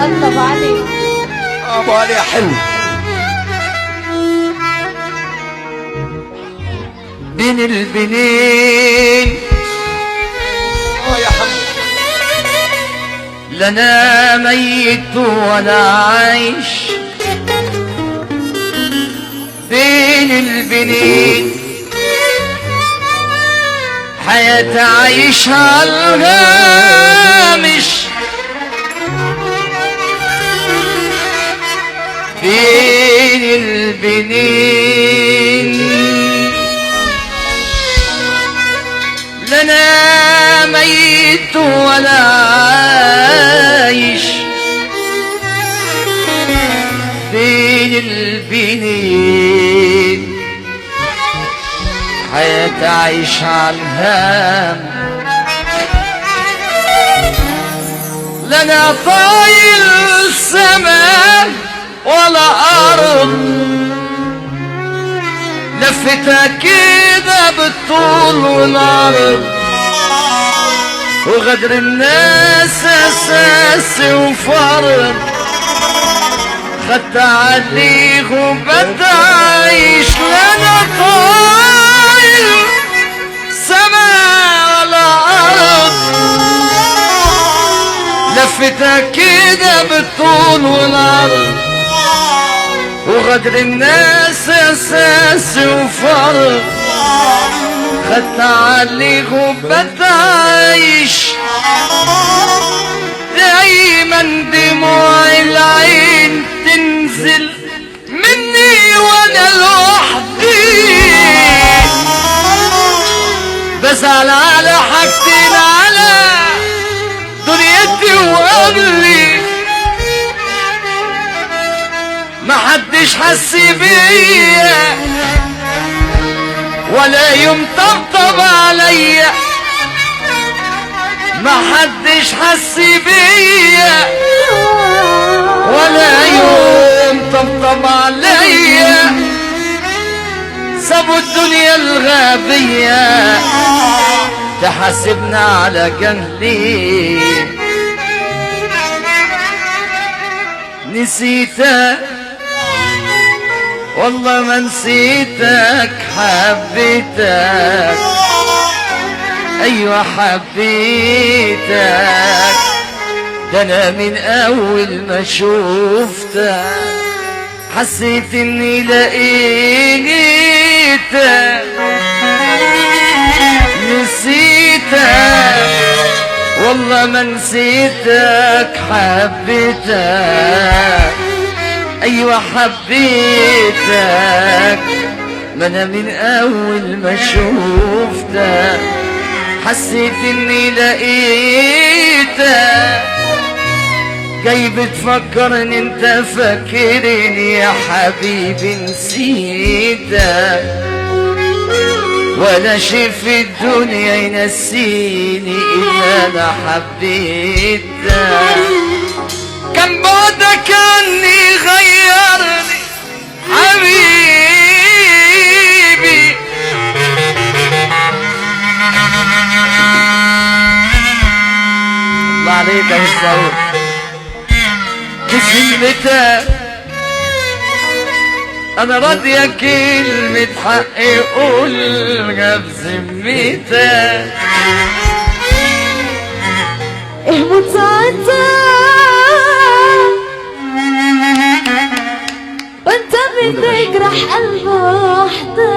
الله ابو علي. ابو علي يا حلو. بين البنين يا حمد. لا انا ميت ولا عايش، بين البنين حياة عايشها الهامش، بين البنين لا انا ميت ولا عايش، بين البنين حياة عايش على الهام، لا انا طايل سماء ولا ارض، لفتها كده بالطول والعرض، وغدر الناس اساسي وفرض، خدت عليه وبتعيش لنا طايل سما ولا ارض، لفتها كده بالطول والعرض، وغدر الناس اساسي وفرض، خدت عليه وبتعيش، دايما دموع العين تنزل مني وانا لوحدي، بزعل على حاجتين، على دنيتي وقبلي، محدش حس بيا ولا يوم طبطب عليا، محدش حس بيا ولا يوم طبطب عليا، سابوا الدنيا الغابية تحاسبنا على جهلي، نسيتك والله ما نسيتك، حبيتك ايوه حبيتك، ده انا من اول ما شوفتك حسيت اني لقيتك، نسيتك والله ما نسيتك، حبيتك ايوه حبيتك، ما انا من اول ما شوفتك حسيت اني لقيتك، جاي بتفكرني انت فاكرني يا حبيبي، نسيتك ولا شي في الدنيا ينسيني الا انا حبيتك، كان بعدك عني غيرني حبيبي، الله عليك يا مستعود، بذمتك انا راضية كلمة حقي قولها بذمتك، ايه متعتك وانت بتجرح قلب واحدة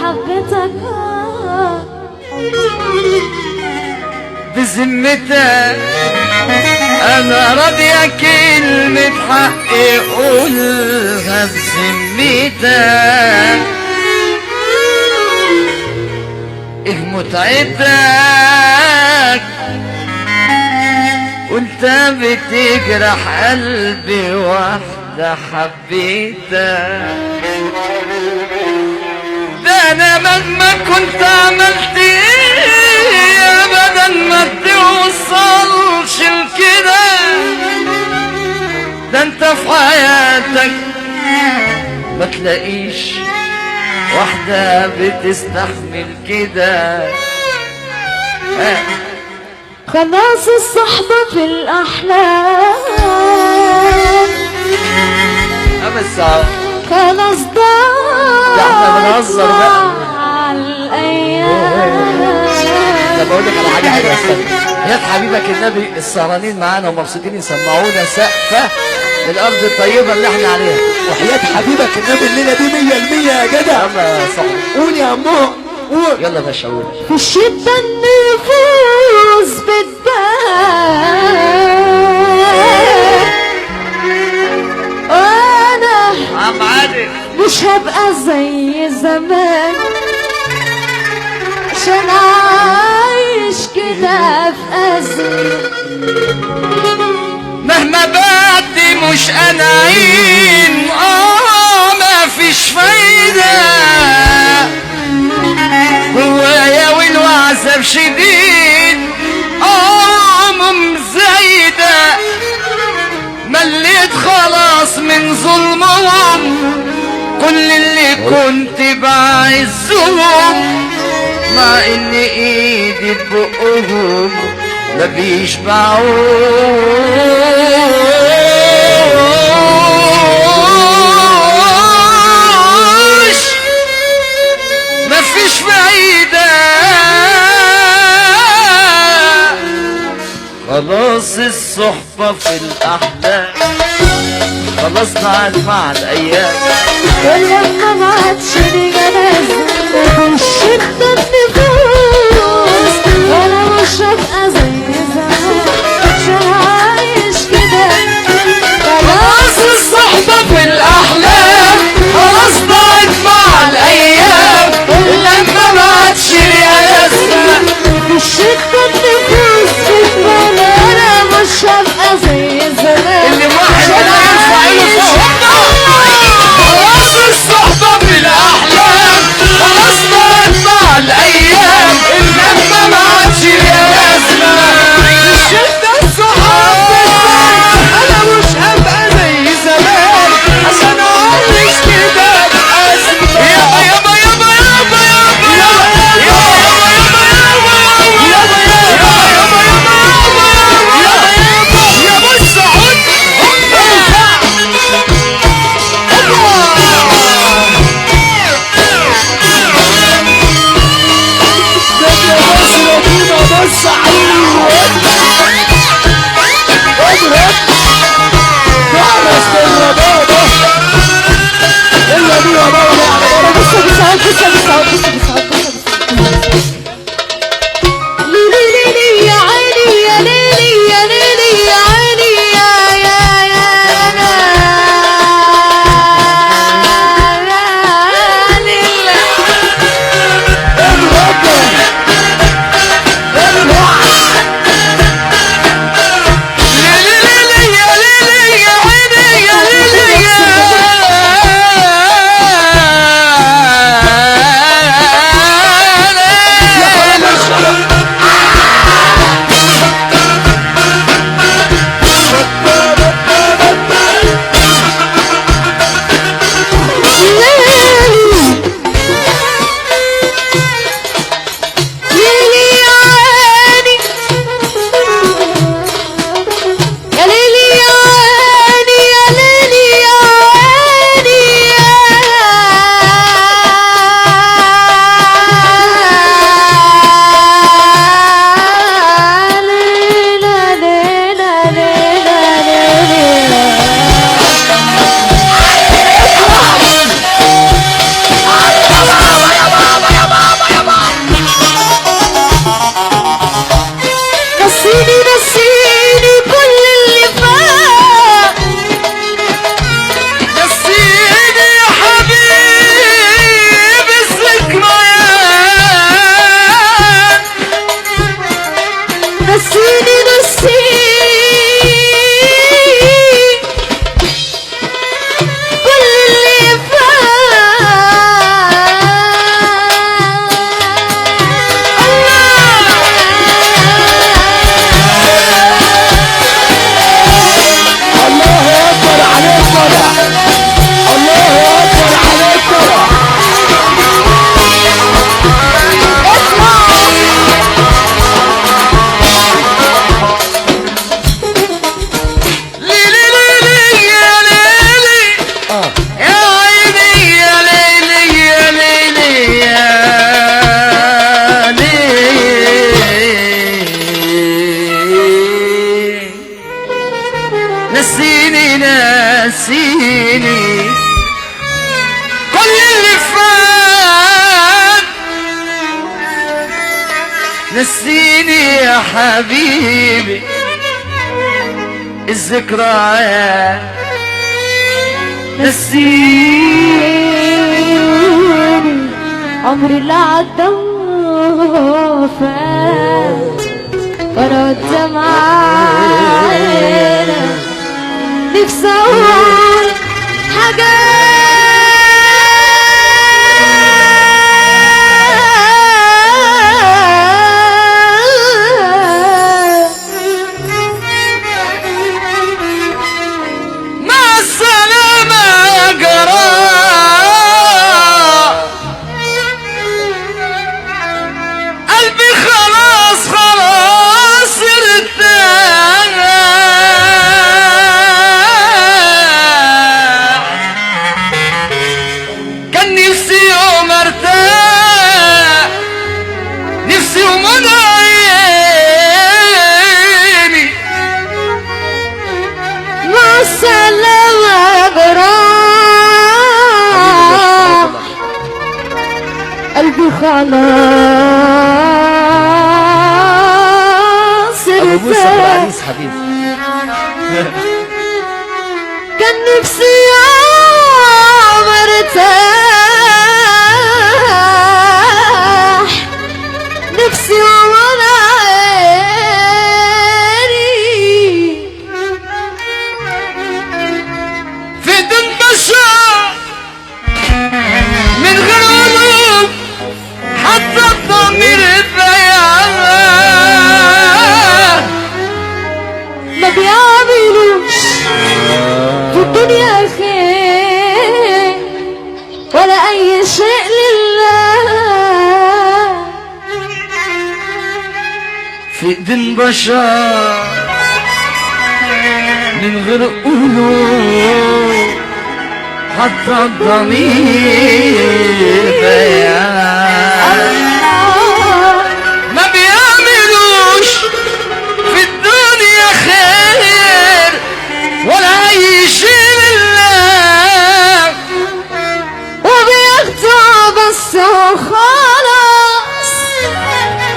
حبيتك، بذمتك انا راضية كلمة حقي قولها بذمتك، ايه متعتك وانت بتجرح قلبي واحدة حبيتك، ده انا مهما كنت عملت ايه ابدا ما توصلش لكده، ده انت في حياتك ما تلاقيش واحدة بتستحمل كده، خلاص الصحبة في الأحلام بس خلاص ده احنا بنهزر بقى. الأيام. انا بقول لك على حاجه حلوه. استنى يا حبيبك النبي، السهرانين معانا ومبسوطين يسمعونا سقفه الارض الطيبه اللي احنا عليها. وحياة حبيبك النبي الليلة دي 100% يا جدع. يلا يا صاحبي قول يا عمو قول. يلا يا باشا قول. في الشدة النفوس بتبان، وانا عم عادل مش هبقى زي زمان، عشان عايش كده في أزمة. مهما بدي مش اناعين، ما فيش فايدة جوايا والوعذاب شديد، مزايدة. مليت خلاص من ظلمهم، كل اللي كنت بعزهم، مع ان ايدي بقهم ما بيشبعوش. مفيش فايدة خلاص الصحبة في الأحلام، خلاص ضاعت مع الأيام. ولما ما عادش لي جنازة في الشدة النفوس، وانا مش هبقى زي زمان، عشان عايش كده. خلاص الصحبة في الأحلام، خلاص ضاعت مع الأيام. لما ما عادش ليها لازمة في الشدة النفوس بتبان، انا مش هبقى زي زمان، اللي واحد أنا يرفع له صحبة. خلاص الصحبة في الأحلام، خلاص ضاعت مع الأيام. لما ما عادش ليها لازمة الشدة الصحاب أنا مش هبقى زي زمان، عشان أعيش كده بأزمة. يابا يابا يابا يابا يابا يابا يابا السعود. بص عليك اضرب خلص الربابة الا دي يا بابا على بابا. بص بصوت بص بصوت بص بصوت ليلي ليلي يا عيني يا ليلي يا ليلي يا عيني يا نسيني نسيني كل اللي فات، نسيني يا حبيبي الذكريات، نسيني عمري اللي عدى وفات ورد معانا، نفسي اقول مع السلامة يا جراح، قلبي خلاص خلاص ارتاح، كان نفسي يوم ارتاح، نفسي يوم عيني مع السلامة يا جراح، قلبي خلاص ابو موسى ارتاح، بالعريس حبيبي. كان نفسي يوم ارتاح، نفسي يوم عيني في دين بشر من غير قلوب حتى الضمير اتضيع، ما بيعملوش في الدنيا خير ولا اي شيء لله، في ايدين بشر من غير قلوب حتى الضمير بيان، ما بيعملوش في الدنيا خير ولا اي شيء لله، وبيخدعوا بس وخلاص،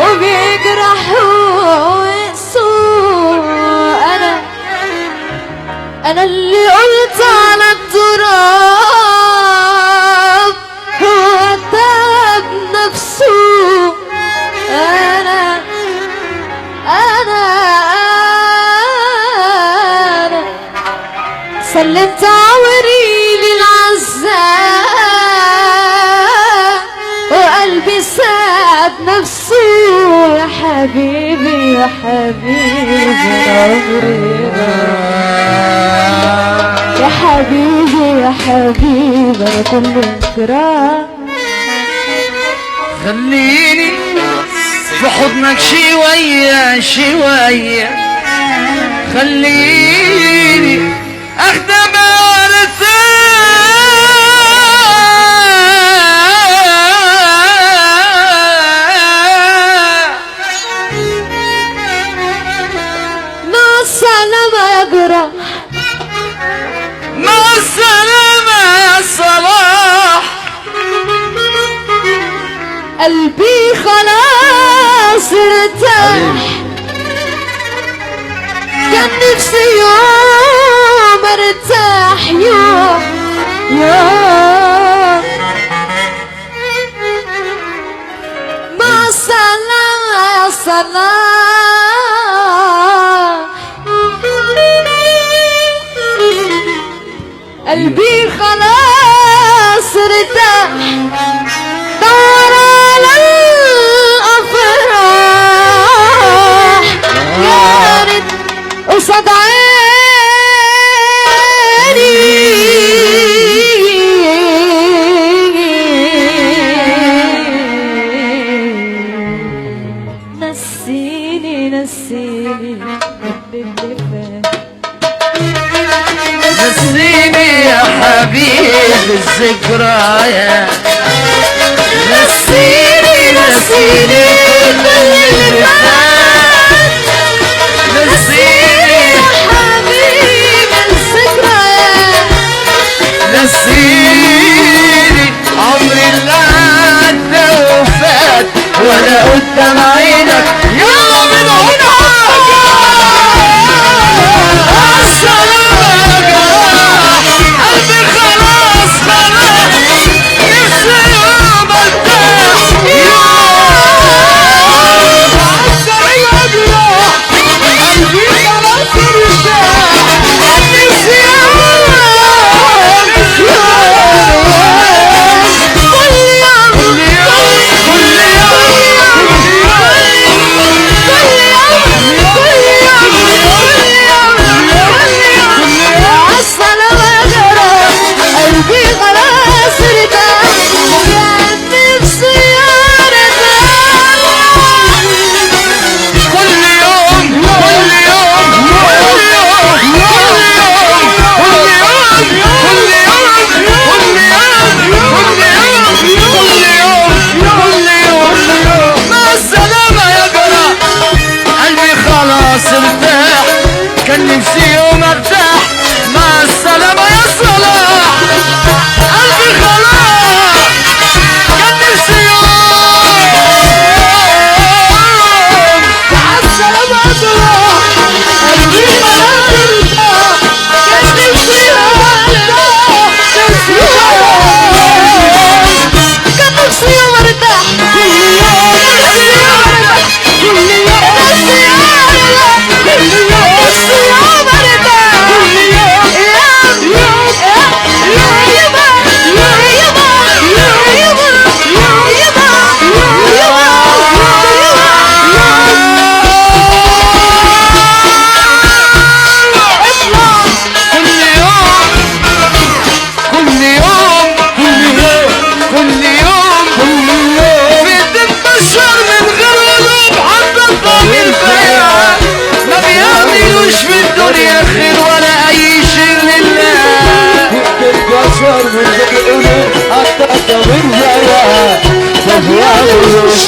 وبيجرحوا ويقسوا. انا اللي قلت على التراب هو تعب نفسه، انا سلمت عمري للعذاب وقلبي ساب نفسه. يا حبيبي يا حبيبي عمري يا حبيبي يا حبيبي انا كل انكرام، خليني في حضنك شوية شوية، خليني اخدم وارتاح، مع السلامة يا جراح، مع السلامة يا صلاح، قلبي خلاص ارتاح، كان نفسي يوم ارتاح يوم مع السلامة يا صلاح، قلبي خلاص ارتاح، دور على الافراح كانت قصاد عيني. نسيني اللي فات، نسيني يا حبيبي الذكريات، نسيني نسيني كل اللي فات، نسيني يا حبيبي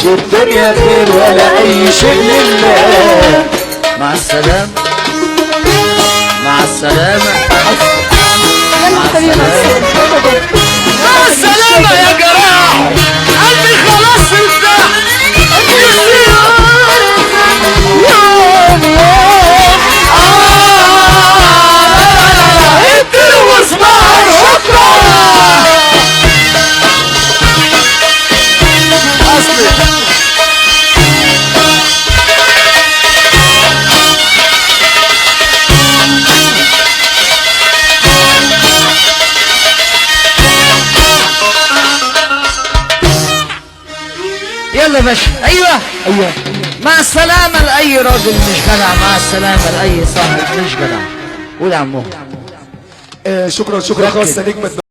الدنيا خير ولا اي شيء لله. مع السلامة مع السلامة مع السلامة يا جراح قلبي خلاص ارتاح. اديله مسمار شكرا. اصلي يلا يا باشا. ايوه مع السلامة لأي راجل مش جدع، مع السلامة لأي صاحب مش جدع. قول يا عمو. شكرا خاصة نجمة